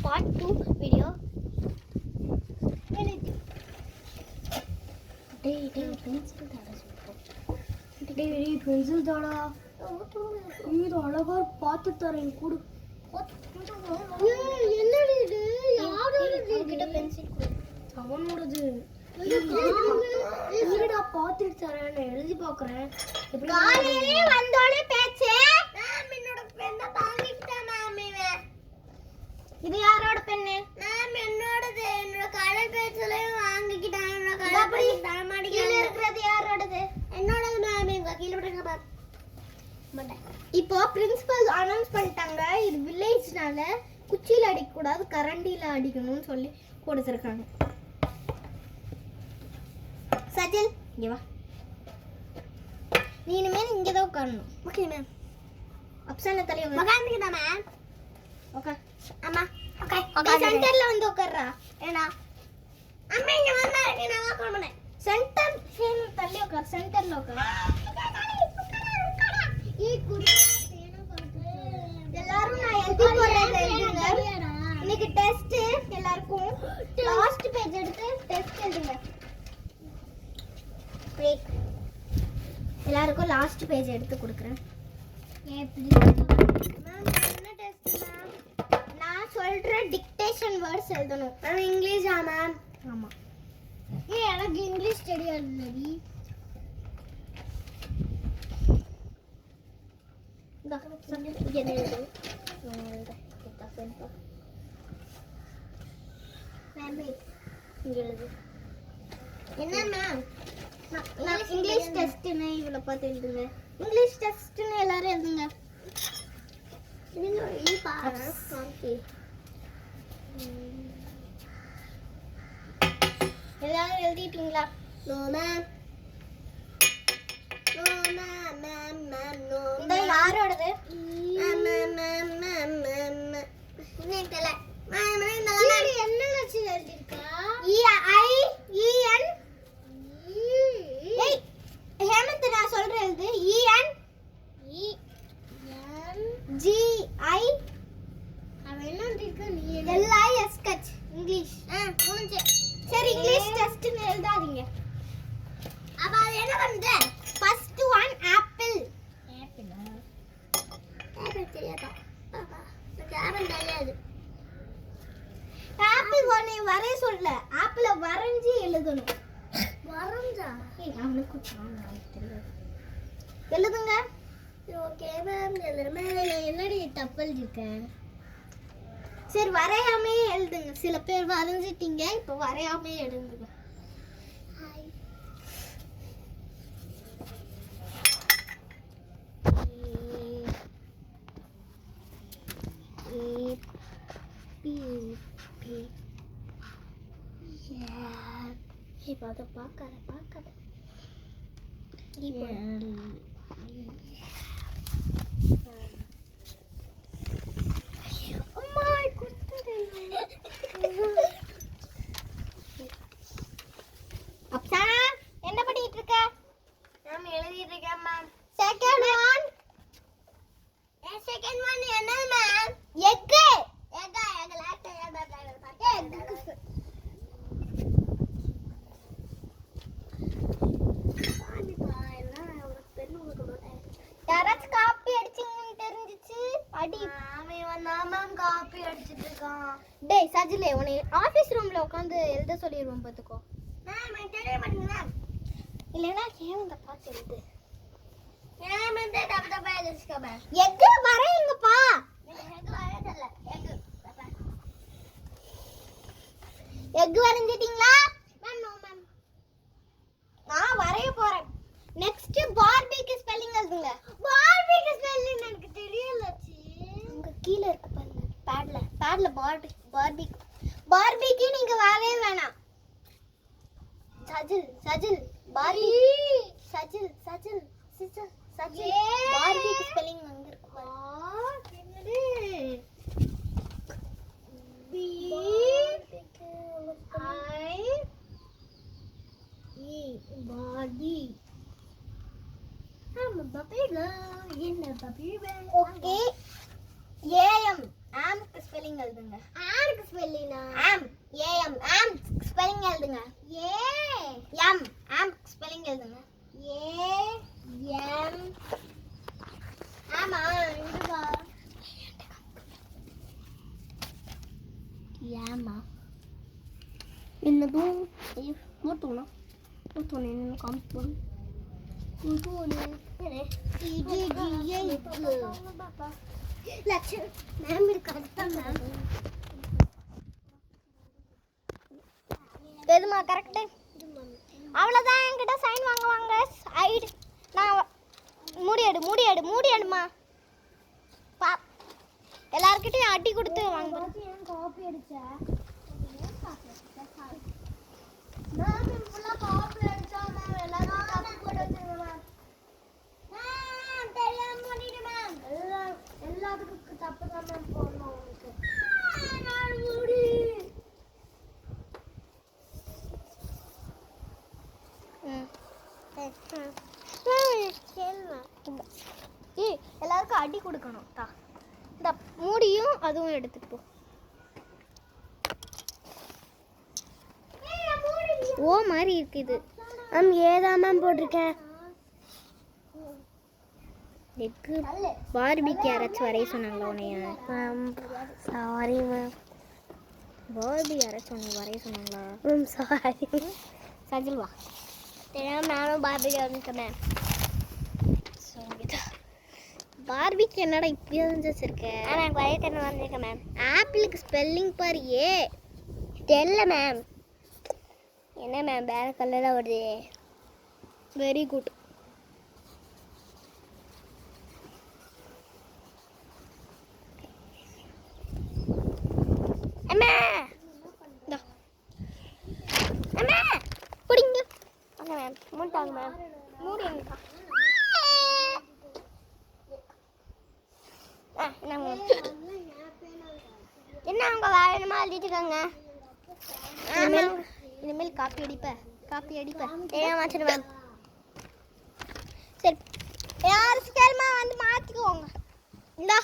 part 2 video. Pencil தாடா இது அழகா பார்த்து தரேன் கூடு. என்னடி இது? யாரோட கிட்ட பென்சில் கொடு. அவனோடது. இருடா பார்த்துட்டு தரேன், நான் எழுதி பார்க்கறேன். காலையிலே வந்தோனே பேச்சே மேம் என்னோட பென்னை வாங்கிட்டேன் மேம். இது யாரோட பென்னு? மேம் என்னோடது. என்னோட கலர் பென்சிலையும் வாங்கிட்டேன். என்னோட கலர் பென்சில் தர மாட்டேங்குது. கீழ இருக்குறது யாரோடது? என்னோடது மேம். எங்க கீழ விடுங்க மேம். இப்போ பிரின்சிபல் அனௌன்ஸ் பண்ணிட்டாங்க, இது வில்லேஜ்னால குச்சியில அடிக்க கூடாது, கரண்டில அடிக்கணும்னு சொல்லி கொடுத்துருக்காங்க. சஜில் இங்க வா. நீ இனிமேல் இங்கே தான் உட்காரணும். Okay ma'am. அப்சனா தலைய உட்காந்துக்கிட்டா மேம். ஓகே அம்மா. Okay okay. சென்டர்ல வந்து உட்கார்றா. ஏனா அம்மா இங்க வந்தா நீ நான் உட்கார மாட்டேன். சென்டர் ஃபேன் தள்ளி உட்கார். சென்டர்ல உட்கார். எல்லாரும் நான் எழுதி போடுறது எழுதுங்க. இன்னைக்கு டெஸ்ட் எல்லாருக்கும் லாஸ்ட் பேஜ் எடுத்து டெஸ்ட் எழுதுங்க. பிரேக். எல்லாருக்கும் லாஸ்ட் பேஜ் எடுத்து கொடுக்குறேன். மேம் என்ன டெஸ்ட் மேம்? நான் சொல்ற டிக்டேஷன் வேர்ட்ஸ் எழுதணும். மேம் இங்கிலீஷா மேம்? ஆமா. எனக்கு இங்கிலீஷ் தெரியாதுடி. என்ன மேம்? இங்கிலீஷ் டெஸ்ட்னு இவள பார்த்து எழுதுங்க. இங்கிலீஷ் டெஸ்ட்னு எல்லாரும் எழுதுங்க. எல்லாரும் எழுதிட்டீங்களா? No ma'am. No ma'am ma'am ma'am no. இந்த யாரோடது? Ma'am ma'am ma'am ma'am ma'am. இன்னைக்குல மேம் இந்த என்ன லட்சி எழுதிருக்கா? E I E N. ஏய் ஹேமந்த் நான் சொல்றேன் எழுது. E N E N G I. அவன் என்ன எழுதிருக்கா? நீ L I S H English. முடிஞ்சு. சரி இங்கிலீஷ் டெஸ்ட்னு எழுதாதீங்க. அப்ப அது என்ன பண்ணுது? First one apple. ஆப்பிளா? ஆப்பிள் தெரியாதா? எனக்கு ஆப்பிள் தெரியாது. ஆப்பிள் ஒண்ணே வரைய சொல்ல. ஆப்பிள வரைஞ்சி எழுதணும். வரைஞ்சா? ஏய் அவனுக்கு தெரியாது. எழுதுங்க. Okay ma'am. எழுதுறேன். என்னடி தப்பு எழுதிருக்கேன்? சரி வரையாமே எழுதுங்க. சில பேர் வரைஞ்சிட்டீங்க, இப்போ வரையாமே எழுதுங்க. ஹாய். ஏ பி பி ஏ பாத பார்க்காத. அப்சனா என்ன பண்ணிட்டு இருக்க? நான் எழுதிட்டு இருக்கேன் ma'am. Second one. Second one என்ன ma'am? Egg. Egg last egg. யாராச்சும் காப்பி அடிச்சீங்கன்னு தெரிஞ்சிச்சு அடி. அவன் மேம் காப்பி அடிச்சிட்டு இருக்கான். டேய் சஜிலே உன்னை ஆபீஸ் ரூம்ல உட்கார்ந்து எழுத சொல்லிடுவோம் பாத்துக்கோ. மேம் எனக்கு தெரிய மாட்டேங்குது மேம். இல்லனா கேவங்க பாத்து எழுது. ஏன் மேம் தப்பு எழுதிருக்க மேம்? எக் வரையுங்கப்பா. எக் வரையல. எக் வரைஞ்சிட்டீங்களா? Ma'am no ma'am. நான் வரைய போறேன். நெக்ஸ்ட் பார்பிக்கு ஸ்பெல்லிங் எழுதுங்க. பார்பிக்கு ஸ்பெல்லிங் எனக்கு தெரியல சி. அங்க கீழ இருக்கு பாருங்க. பேட்ல பார்பிக்கு நீங்க வரவே வேணாம். சஜில் பார்பி. சஜில் பார்பிக்கு ஸ்பெல்லிங் அங்க இருக்கு பாருங்க. என்னது? B I E Barbie. என்ன பப்பி? ஓகே. AM ஆம்க்கு ஸ்பெல்லிங் எழுதுங்க. ஆர் இருக்கு ஸ்பெல்லிங்கா ஆம் ஏஎம் ஆம் ஸ்பெல்லிங் எழுதுங்க ஏ எம் ஆம் ஸ்பெல்லிங் எழுதுங்க ஏ எம் ஆமா இதுவா ஏமா என்னதும் மூட்டுனா மூட்டு என்ன காமிச்சு மேம் இருக்கு மேம் எதுமா கரெக்டு அவ்வளோதான் என்கிட்ட சைன் வாங்குவாங்க ஐடி நான் மூடியாடுமா பா எல்லார்கிட்டையும் அடி கொடுத்து வாங்க காப்பி அடிச்சா மேம் ஃபுல்லாக காப்பி அடிச்சா மேம் எல்லாரும் காப்பி போட்டு வச்சிருங்க மேம் தெரியாம பண்ணிட்டு மேம் எல்லாத்துக்கும் தப்பு தான் மேம் போடணும் உங்களுக்கு நான் மூடி ஏய் எல்லாருக்கும் அடி கொடுக்கணும் தா இந்த மூடியும் அதுவும் எடுத்துட்டு போ ஓ மாதிரி இருக்குது மேம் ஏதான் மேம் போட்டிருக்கேன் எக்கு பார்பிக்கு யாராச்சும் வரைய சொன்னாங்களா உன்னைய மேம் சாரி மேம் பார்பி யாராச்சும் உன்னை வரைய சொன்னாங்களா மேம் சாரி சஜில் வா தெரியாம நானும் பார்பிக்கு வரைஞ்சிட்டேன் மேம் பார்பிக்கு என்னடா இப்படி வரைஞ்சிருக்க எனக்கு வரைய தெரியும் வந்திருக்கேன் மேம் ஆப்பிளுக்கு ஸ்பெல்லிங் பாரு ஏ தெரியல மேம் என்ன மேம் வேற கலராக வருது வெரி குட் அம்மா அம்மா குடிங்க ஓகே மேம் மூட்டாங்க மேம் மூடி எங்கக்கா என்ன அவங்க வேணுமா எழுதிட்டுருக்காங்க இனிமேல் காப்பி அடிப்ப ஏன் வச்சிரு மேம் சரி யார் ஸ்கேல்மா வந்து மாற்றிக்குவோங்க இந்தா